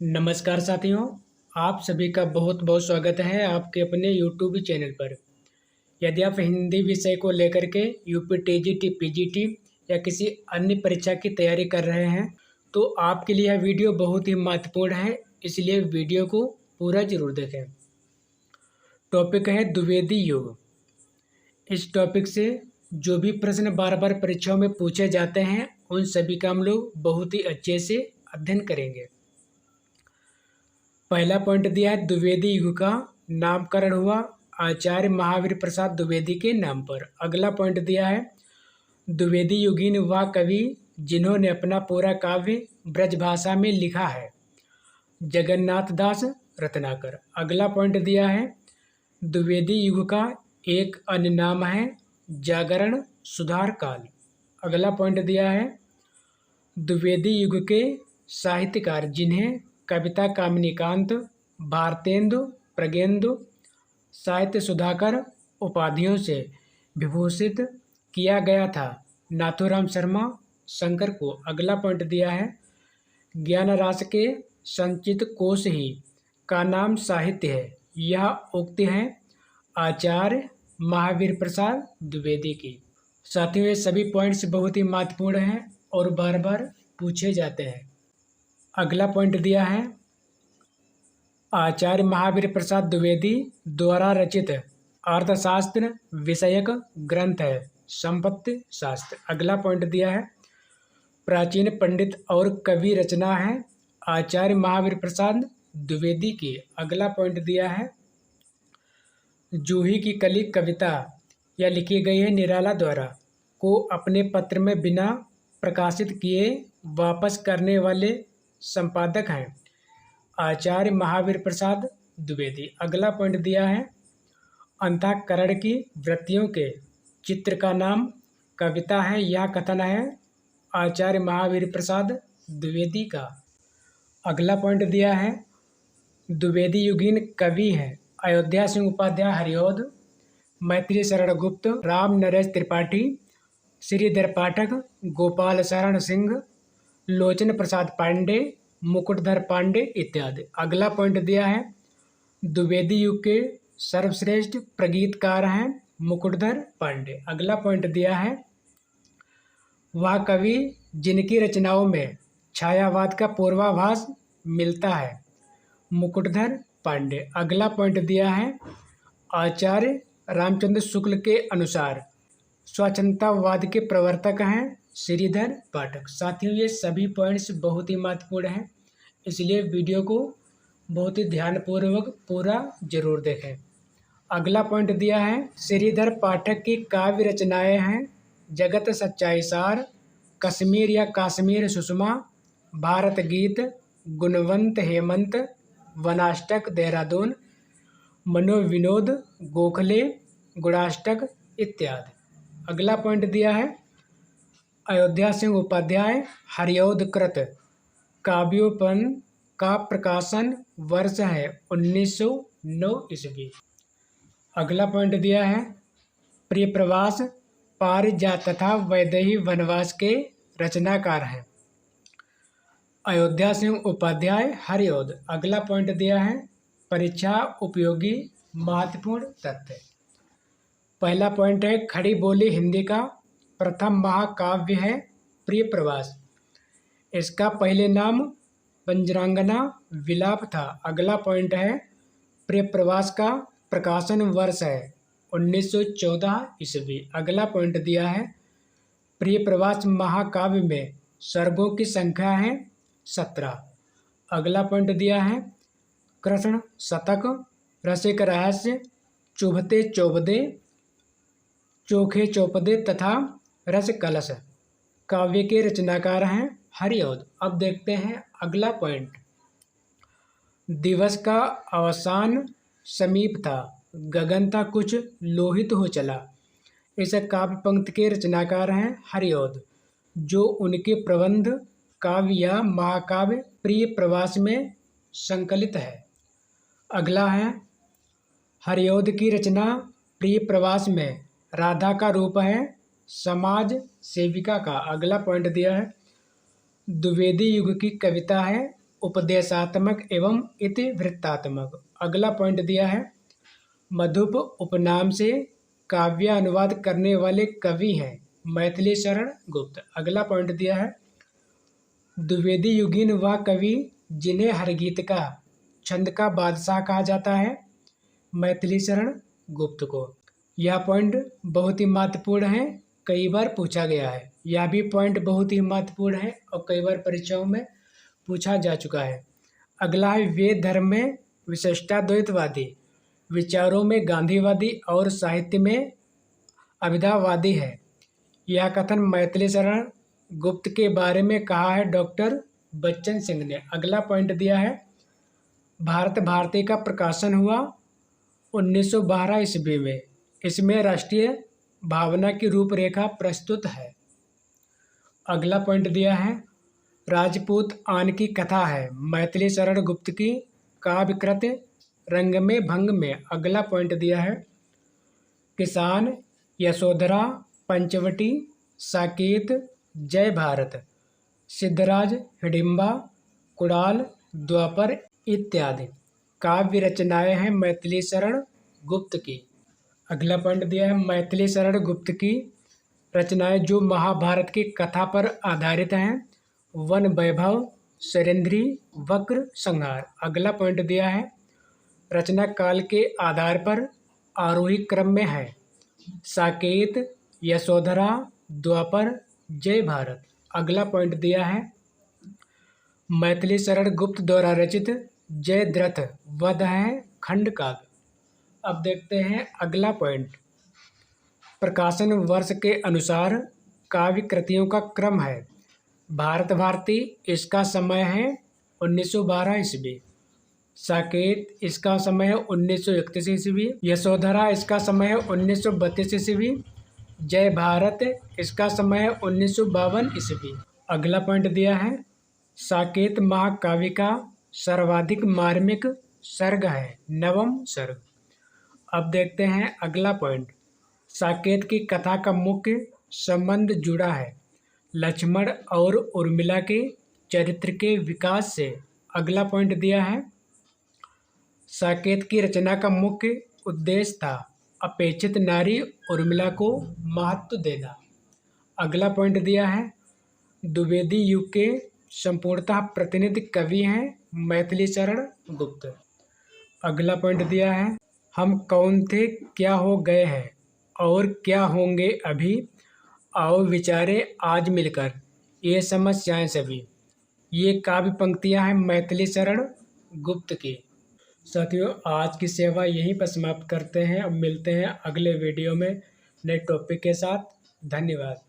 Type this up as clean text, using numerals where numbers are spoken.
नमस्कार साथियों, आप सभी का बहुत बहुत स्वागत है आपके अपने यूट्यूब चैनल पर। यदि आप हिंदी विषय को लेकर के यूपी टीजीटी, पीजीटी या किसी अन्य परीक्षा की तैयारी कर रहे हैं तो आपके लिए यह वीडियो बहुत ही महत्वपूर्ण है, इसलिए वीडियो को पूरा जरूर देखें। टॉपिक है द्विवेदी युग। इस टॉपिक से जो भी प्रश्न बार बार परीक्षाओं में पूछे जाते हैं उन सभी का हम लोग बहुत ही अच्छे से अध्ययन करेंगे। पहला पॉइंट दिया है द्विवेदी युग का नामकरण हुआ आचार्य महावीर प्रसाद द्विवेदी के नाम पर। अगला पॉइंट दिया है द्विवेदी युगीन वह कवि जिन्होंने अपना पूरा काव्य ब्रजभाषा में लिखा है, जगन्नाथ दास रत्नाकर। अगला पॉइंट दिया है द्विवेदी युग का एक अन्य नाम है जागरण सुधार काल। अगला पॉइंट दिया है द्विवेदी युग के साहित्यकार जिन्हें कविता कामिनीकांत, भारतेंदु, प्रगेंदु, साहित्य सुधाकर उपाधियों से विभूषित किया गया था, नाथूराम शर्मा शंकर को। अगला पॉइंट दिया है ज्ञान राशि के संचित कोश ही का नाम साहित्य है, यह उक्ति है आचार्य महावीर प्रसाद द्विवेदी की। साथियों, ये सभी पॉइंट्स बहुत ही महत्वपूर्ण हैं और बार बार पूछे जाते हैं। अगला पॉइंट दिया है आचार्य महावीर प्रसाद द्विवेदी द्वारा रचित अर्थशास्त्र विषयक ग्रंथ है संपत्ति शास्त्र। अगला पॉइंट दिया है प्राचीन पंडित और कवि रचना है आचार्य महावीर प्रसाद द्विवेदी की। अगला पॉइंट दिया है जूही की कली कविता या लिखी गई है निराला द्वारा को अपने पत्र में बिना प्रकाशित किए वापस करने वाले संपादक हैं आचार्य महावीर प्रसाद द्विवेदी। अगला पॉइंट दिया है अंतःकरण की वृत्तियों के चित्र का नाम कविता है, यह कथन है आचार्य महावीर प्रसाद द्विवेदी का। अगला पॉइंट दिया है द्विवेदी युगीन कवि हैं अयोध्या सिंह उपाध्याय हरिऔध, मैत्री शरण गुप्त, राम नरेश त्रिपाठी, श्रीधर पाठक, गोपाल शरण सिंह, लोचन प्रसाद पांडे, मुकुटधर पांडे इत्यादि। अगला पॉइंट दिया है द्विवेदी युग के सर्वश्रेष्ठ प्रगीतकार हैं मुकुटधर पांडे। अगला पॉइंट दिया है वह कवि जिनकी रचनाओं में छायावाद का पूर्वाभास मिलता है, मुकुटधर पांडे। अगला पॉइंट दिया है आचार्य रामचंद्र शुक्ल के अनुसार स्वच्छंदतावाद के प्रवर्तक हैं श्रीधर पाठक। साथियों, ये सभी पॉइंट्स बहुत ही महत्वपूर्ण हैं, इसलिए वीडियो को बहुत ही ध्यानपूर्वक पूरा जरूर देखें। अगला पॉइंट दिया है श्रीधर पाठक की काव्य रचनाएं हैं जगत सच्चाई सार, कश्मीर या काश्मीर सुषमा, भारत गीत, गुणवंत हेमंत, वनाष्टक देहरादून, मनोविनोद गोखले, गुणाष्टक इत्यादि। अगला पॉइंट दिया है अयोध्या सिंह उपाध्याय हरिऔध कृत काव्योपन का प्रकाशन वर्ष है 1909 ईस्वी। अगला पॉइंट दिया है प्रियप्रवास, पारिजात तथा वैदेही वनवास के रचनाकार हैं अयोध्या सिंह उपाध्याय हरिऔध। अगला पॉइंट दिया है परीक्षा उपयोगी महत्वपूर्ण तथ्य। पहला पॉइंट है खड़ी बोली हिंदी का प्रथम महाकाव्य है प्रिय प्रवास, इसका पहले नाम पंजरांगना विलाप था। अगला पॉइंट है प्रिय प्रवास का प्रकाशन वर्ष है 1914 ईस्वी। अगला पॉइंट दिया है प्रिय प्रवास महाकाव्य में सर्गों की संख्या है 17। अगला पॉइंट दिया है कृष्ण शतक, रसिक रहस्य, चुभते चौबदे, चोखे चौपदे तथा रस कलश काव्य के रचनाकार हैं हरिऔध। अब देखते हैं अगला पॉइंट। दिवस का अवसान समीप था, गगन था कुछ लोहित हो चला, इस काव्य पंक्ति के रचनाकार हैं हरिऔध, जो उनके प्रबंध काव्य या महाकाव्य प्रिय प्रवास में संकलित है। अगला है हरिऔध की रचना प्रिय प्रवास में राधा का रूप है समाज सेविका का। अगला पॉइंट दिया है द्विवेदी युग की कविता है उपदेशात्मक एवं इतिवृत्तात्मक। अगला पॉइंट दिया है मधुप उपनाम से काव्य अनुवाद करने वाले कवि हैं मैथिली शरण गुप्त। अगला पॉइंट दिया है द्विवेदी युगीन व कवि जिन्हें हरगीत का छंद का बादशाह कहा जाता है मैथिली शरण गुप्त को। यह पॉइंट बहुत ही महत्वपूर्ण है, कई बार पूछा गया है। यह भी पॉइंट बहुत ही महत्वपूर्ण है और कई बार परीक्षाओं में पूछा जा चुका है। अगला है वेद धर्म में विशिष्टाद्वैतवादी, विचारों में गांधीवादी और साहित्य में अभिधावादी है। यह कथन मैथिली शरण गुप्त के बारे में कहा है डॉक्टर बच्चन सिंह ने। अगला पॉइंट दिया है भारत भारती का प्रकाशन हुआ 1912 ईस्वी में। इसमें राष्ट्रीय भावना की रूपरेखा प्रस्तुत है। अगला पॉइंट दिया है राजपूत आन की कथा है मैथिली शरण गुप्त की काव्यकृत रंग में भंग में। अगला पॉइंट दिया है किसान, यशोधरा, पंचवटी, साकेत, जय भारत, सिद्धराज, हिडिंबा, कुणाल, द्वापर इत्यादि काव्य रचनाएं हैं मैथिली शरण गुप्त की। अगला पॉइंट दिया है मैथिली शरण गुप्त की रचनाएं जो महाभारत की कथा पर आधारित हैं वन वैभव, शरेंद्री, वक्र संहार। अगला पॉइंट दिया है रचना काल के आधार पर आरोही क्रम में है साकेत, यशोधरा, द्वापर, जय भारत। अगला पॉइंट दिया है मैथिली शरण गुप्त द्वारा रचित जयद्रथ वध है खंड काव्य। अब देखते हैं अगला पॉइंट प्रकाशन वर्ष के अनुसार काव्य कृतियों का क्रम है। भारत भारती इसका समय है 1912 ईस्वी, साकेत इसका समय है 1931 ईस्वी, यशोधरा इसका समय है 1932 ईस्वी, जय भारत इसका समय है 1952 ईस्वी। अगला पॉइंट दिया है साकेत महाकाव्य का सर्वाधिक मार्मिक सर्ग है नवम सर्ग। अब देखते हैं अगला पॉइंट साकेत की कथा का मुख्य संबंध जुड़ा है लक्ष्मण और उर्मिला के चरित्र के विकास से। अगला पॉइंट दिया है साकेत की रचना का मुख्य उद्देश्य था अपेक्षित नारी उर्मिला को महत्व देना। अगला पॉइंट दिया है द्विवेदी युग के संपूर्णतः प्रतिनिधि कवि हैं मैथिली शरण गुप्त। अगला पॉइंट दिया है हम कौन थे क्या हो गए हैं और क्या होंगे अभी, आओ विचारे आज मिलकर ये समस्याएं सभी। ये काव्य पंक्तियां हैं मैथिली शरण गुप्त की। साथियों आज की सेवा यहीं पर समाप्त करते हैं। अब मिलते हैं अगले वीडियो में नए टॉपिक के साथ। धन्यवाद।